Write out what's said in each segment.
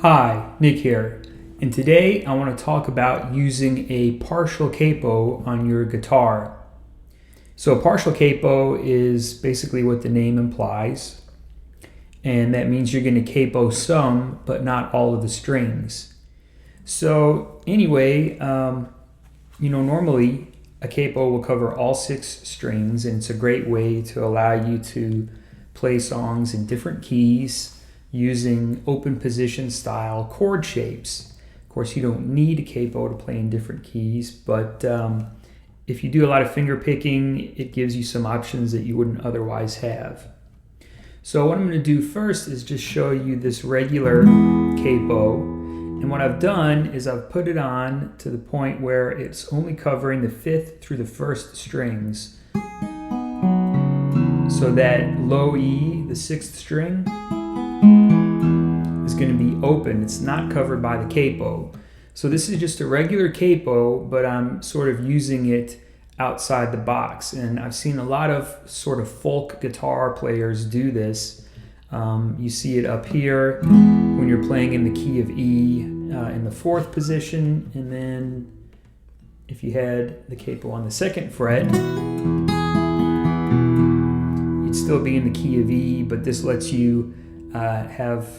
Hi, Nick here, and today I want to talk about using a partial capo on your guitar. So a partial capo is basically what the name implies, and that means you're going to capo some but not all of the strings. So anyway, normally a capo will cover all 6 strings, and it's a great way to allow you to play songs in different keys using open position style chord shapes. Of course, you don't need a capo to play in different keys, but if you do a lot of finger picking, it gives you some options that you wouldn't otherwise have. So what I'm going to do first is just show you this regular capo, and what I've done is I've put it on to the point where it's only covering the 5th through the 1st strings. So that low E, the 6th string, is going to be open. It's not covered by the capo. So this is just a regular capo, but I'm sort of using it outside the box. And I've seen a lot of sort of folk guitar players do this. You see it up here when you're playing in the key of E in the 4th position, and then if you had the capo on the 2nd fret, you'd still be in the key of E, but this lets you have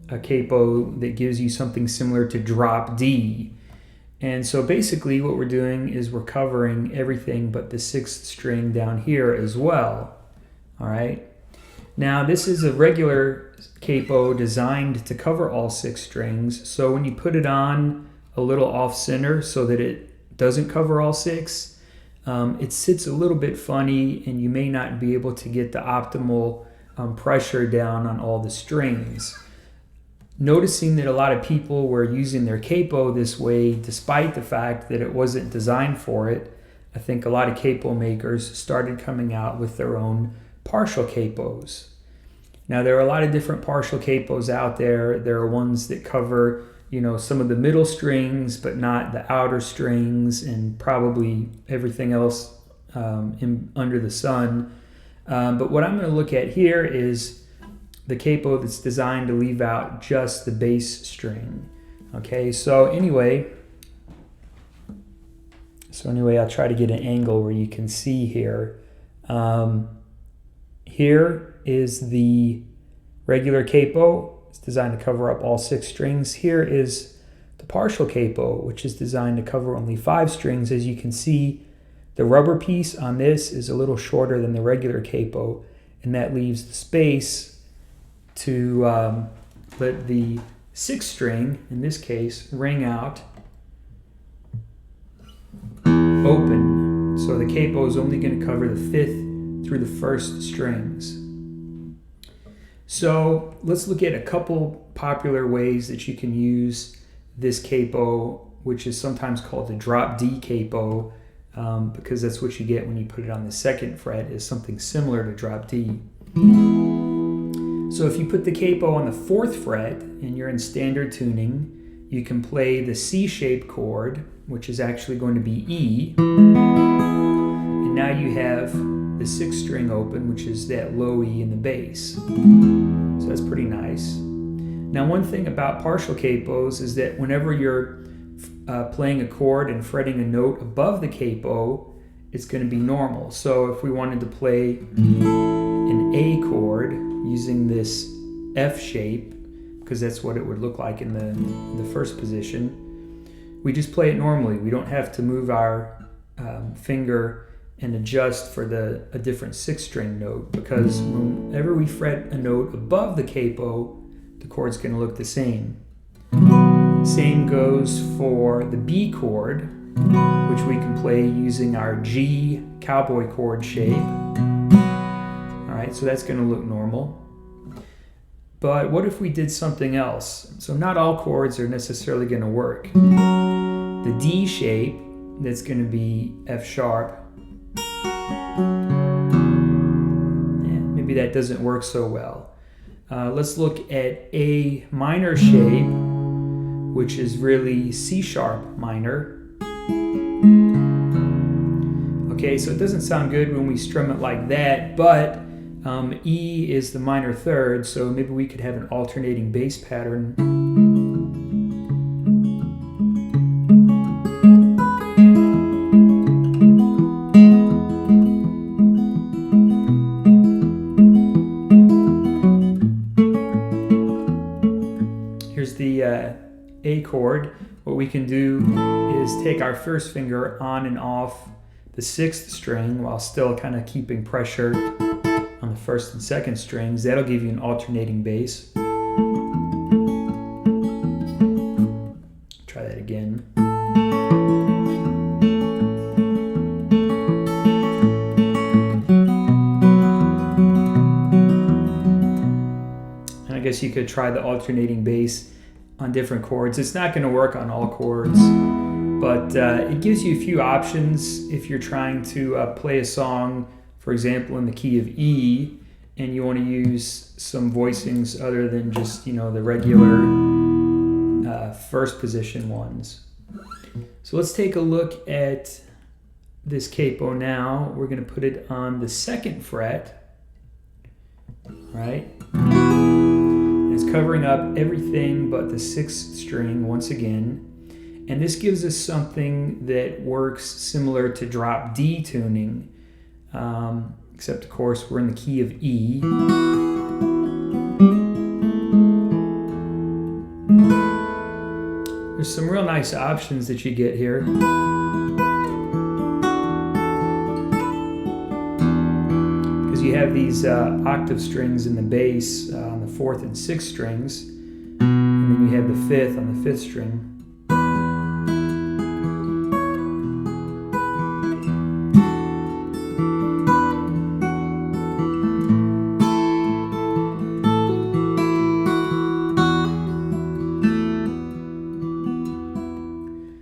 a capo that gives you something similar to drop D. And so basically what we're doing is we're covering everything but the 6th string down here as well. All right. Now this is a regular capo designed to cover all 6 strings. So when you put it on a little off center so that it doesn't cover all 6, it sits a little bit funny, and you may not be able to get the optimal pressure down on all the strings. Noticing that a lot of people were using their capo this way despite the fact that it wasn't designed for it, I think a lot of capo makers started coming out with their own partial capos. Now there are a lot of different partial capos out there. There are ones that cover, some of the middle strings but not the outer strings, and probably everything else under the sun. But what I'm going to look at here is the capo that's designed to leave out just the bass string. Okay, so anyway, I'll try to get an angle where you can see here. Here is the regular capo. It's designed to cover up all 6 strings. Here is the partial capo, which is designed to cover only 5 strings. As you can see, the rubber piece on this is a little shorter than the regular capo, and that leaves the space to let the 6th string, in this case, ring out open. So the capo is only going to cover the 5th through the 1st strings. So let's look at a couple popular ways that you can use this capo, which is sometimes called the drop D capo, because that's what you get when you put it on the 2nd fret, is something similar to drop D. So if you put the capo on the 4th fret and you're in standard tuning, you can play the C-shaped chord, which is actually going to be E, and now you have the 6th string open, which is that low E in the bass. So that's pretty nice. Now one thing about partial capos is that whenever you're playing a chord and fretting a note above the capo, it's going to be normal. So if we wanted to play an A chord using this F shape, because that's what it would look like in the 1st position, we just play it normally. We don't have to move our finger and adjust for a different 6th string note, because whenever we fret a note above the capo, the chord's going to look the same. Same goes for the B chord, which we can play using our G cowboy chord shape. Alright, so that's going to look normal. But what if we did something else? So not all chords are necessarily going to work. The D shape, that's going to be F sharp. Maybe that doesn't work so well. Let's look at A minor shape, which is really C sharp minor. Okay, so it doesn't sound good when we strum it like that, but E is the minor 3rd, so maybe we could have an alternating bass pattern A chord, what we can do is take our first finger on and off the 6th string while still kind of keeping pressure on the 1st and 2nd strings. That'll give you an alternating bass. Try that again. And I guess you could try the alternating bass on different chords. It's not going to work on all chords, but it gives you a few options if you're trying to play a song, for example, in the key of E, and you want to use some voicings other than just, the regular first position ones. So let's take a look at this capo now. We're going to put it on the 2nd fret, right? It's covering up everything but the 6th string once again. And this gives us something that works similar to drop D tuning, except of course we're in the key of E. There's some real nice options that you get here. Because you have these octave strings in the bass on the 4th and 6th strings, and then you have the 5th on the 5th string.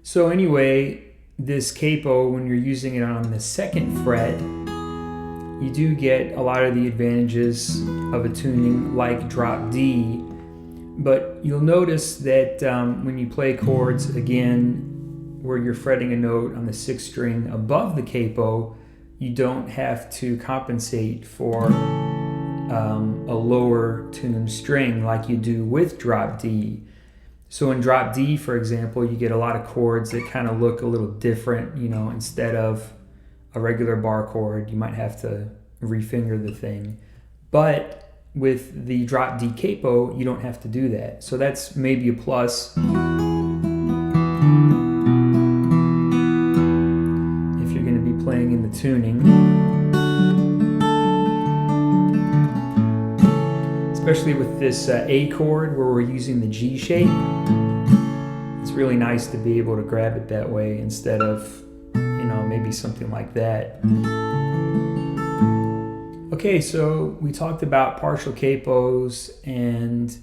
So anyway, this capo, when you're using it on the 2nd fret, you do get a lot of the advantages of a tuning like drop D, but you'll notice that when you play chords again where you're fretting a note on the 6th string above the capo, you don't have to compensate for a lower tuned string like you do with drop D. So in drop D, for example, you get a lot of chords that kind of look a little different, instead of a regular bar chord, you might have to refinger the thing. But with the drop D capo, you don't have to do that. So that's maybe a plus if you're going to be playing in the tuning. Especially with this A chord where we're using the G shape. It's really nice to be able to grab it that way instead of, maybe something like that. Okay, so we talked about partial capos and,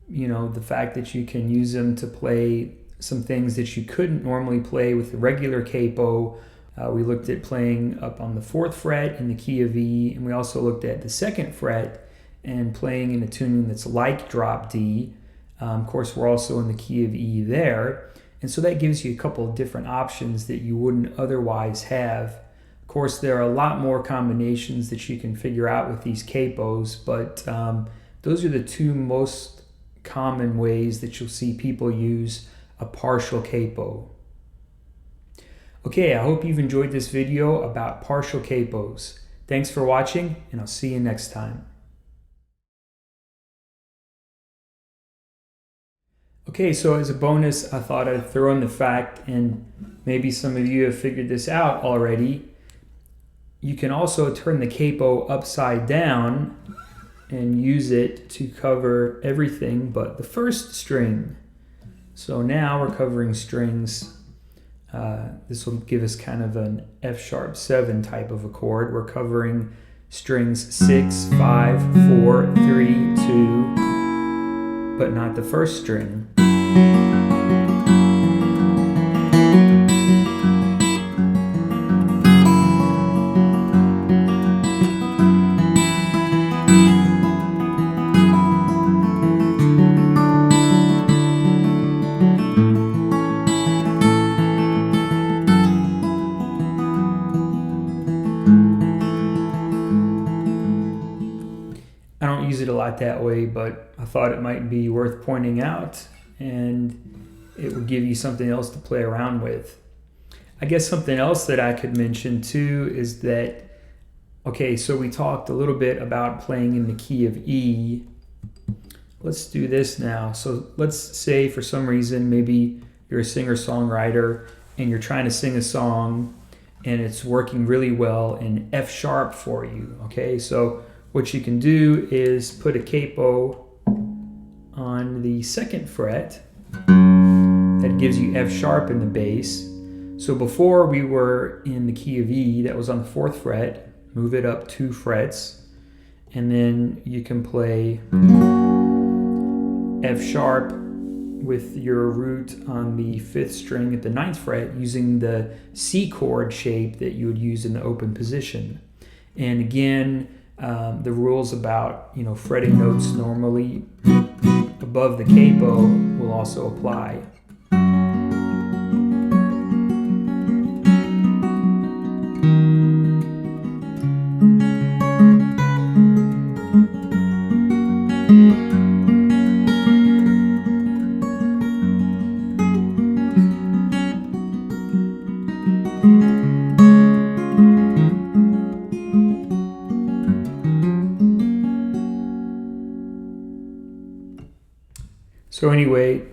the fact that you can use them to play some things that you couldn't normally play with the regular capo. We looked at playing up on the 4th fret in the key of E, and we also looked at the 2nd fret and playing in a tuning that's like drop D. Of course, we're also in the key of E there. And so that gives you a couple of different options that you wouldn't otherwise have. Of course, there are a lot more combinations that you can figure out with these capos, but those are the two most common ways that you'll see people use a partial capo. Okay, I hope you've enjoyed this video about partial capos. Thanks for watching, and I'll see you next time. Okay, so as a bonus, I thought I'd throw in the fact, and maybe some of you have figured this out already, you can also turn the capo upside down and use it to cover everything but the 1st string. So now we're covering strings. This will give us kind of an F♯7 type of a chord. We're covering strings 6, 5, 4, 3, 2, but not the 1st string. I don't use it a lot that way, but I thought it might be worth pointing out, and it would give you something else to play around with. I guess something else that I could mention too is that, okay, so we talked a little bit about playing in the key of E. let's do this now. So let's say for some reason, maybe you're a singer-songwriter and you're trying to sing a song and it's working really well in F sharp for you, okay? So what you can do is put a capo on the 2nd fret. That gives you F sharp in the bass. So before we were in the key of E, that was on the 4th fret. Move it up 2 frets, and then you can play F sharp with your root on the 5th string at the 9th fret using the C chord shape that you would use in the open position. And again, the rules about fretting notes normally above the capo will also apply. So anyway,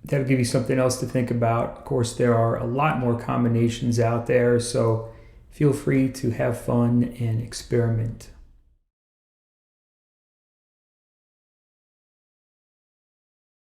that'll give you something else to think about. Of course, there are a lot more combinations out there, so feel free to have fun and experiment.